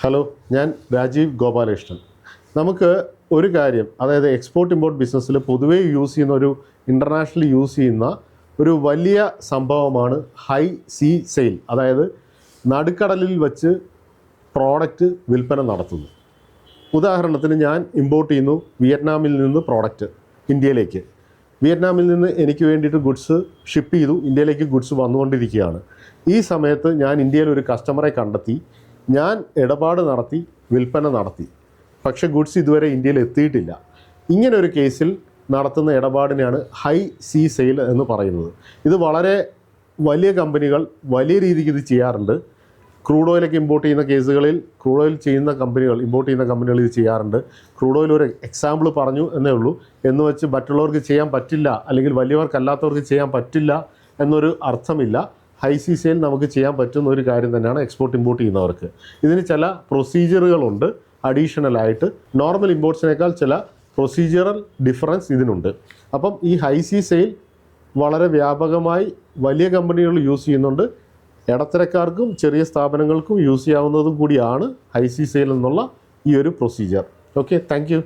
Hello, ഞാൻ രാജീവ് ഗോപാലകൃഷ്ണൻ. നമുക്ക് ഒരു കാര്യം, അതായത് എക്സ്പോർട്ട് ഇമ്പോർട്ട് ബിസിനസ്സിൽ പൊതുവേ യൂസ് ചെയ്യുന്ന ഇൻ്റർനാഷണലി യൂസ് ചെയ്യുന്ന ഒരു വലിയ സംഭവമാണ് ഹൈ സീ സെയിൽ. അതായത് നടുക്കടലിൽ വച്ച് പ്രോഡക്റ്റ് വിൽപ്പന നടത്തുന്നു. ഉദാഹരണത്തിന് ഞാൻ ഇമ്പോർട്ട് ചെയ്യുന്നു വിയറ്റ്നാമിൽ നിന്ന് പ്രോഡക്റ്റ് ഇന്ത്യയിലേക്ക്. വിയറ്റ്നാമിൽ നിന്ന് എനിക്ക് വേണ്ടിയിട്ട് ഗുഡ്സ് ഷിപ്പ് ചെയ്തു, ഇന്ത്യയിലേക്ക് ഗുഡ്സ് വന്നുകൊണ്ടിരിക്കുകയാണ്. ഈ സമയത്ത് ഞാൻ ഇന്ത്യയിൽ ഒരു കസ്റ്റമറെ കണ്ടെത്തി, ഞാൻ ഇടപാട് നടത്തി, വിൽപ്പന നടത്തി. പക്ഷേ ഗുഡ്സ് ഇതുവരെ ഇന്ത്യയിൽ എത്തിയിട്ടില്ല. ഇങ്ങനെ ഒരു കേസിൽ നടത്തുന്ന ഇടപാടിനെയാണ് ഹൈ സീ സെയിൽ എന്ന് പറയുന്നത്. ഇത് വളരെ വലിയ കമ്പനികൾ വലിയ രീതിക്ക് ഇത് ചെയ്യാറുണ്ട്. ക്രൂഡ് ഓയിലൊക്കെ ഇമ്പോർട്ട് ചെയ്യുന്ന കേസുകളിൽ ക്രൂഡ് ഓയിൽ ചെയ്യുന്ന കമ്പനികൾ, ഇമ്പോർട്ട് ചെയ്യുന്ന കമ്പനികൾ ഇത് ചെയ്യാറുണ്ട്. ക്രൂഡ് ഓയിൽ ഒരു എക്സാമ്പിൾ പറഞ്ഞു എന്നേ ഉള്ളൂ. എന്ന് വെച്ച് മറ്റുള്ളവർക്ക് ചെയ്യാൻ പറ്റില്ല, അല്ലെങ്കിൽ വലിയവർക്കല്ലാത്തവർക്ക് ചെയ്യാൻ പറ്റില്ല എന്നൊരു അർത്ഥമില്ല. ഹൈ സീ സെയിൽ നമുക്ക് ചെയ്യാൻ പറ്റുന്ന ഒരു കാര്യം തന്നെയാണ് എക്സ്പോർട്ട് ഇമ്പോർട്ട് ചെയ്യുന്നവർക്ക്. ഇതിന് ചില പ്രൊസീജിയറുകളുണ്ട് അഡീഷണലായിട്ട്. നോർമൽ ഇമ്പോർട്ട്സിനേക്കാൾ ചില പ്രൊസീജിയറൽ ഡിഫറൻസ് ഇതിനുണ്ട്. അപ്പം ഈ ഹൈ സീ സെയിൽ വളരെ വ്യാപകമായി വലിയ കമ്പനികൾ യൂസ് ചെയ്യുന്നുണ്ട്. ഇടത്തരക്കാർക്കും ചെറിയ സ്ഥാപനങ്ങൾക്കും യൂസ് ചെയ്യാവുന്നതും കൂടിയാണ് ഹൈ സീ സെയിൽ എന്നുള്ള ഈ ഒരു പ്രൊസീജിയർ. Okay, thank you.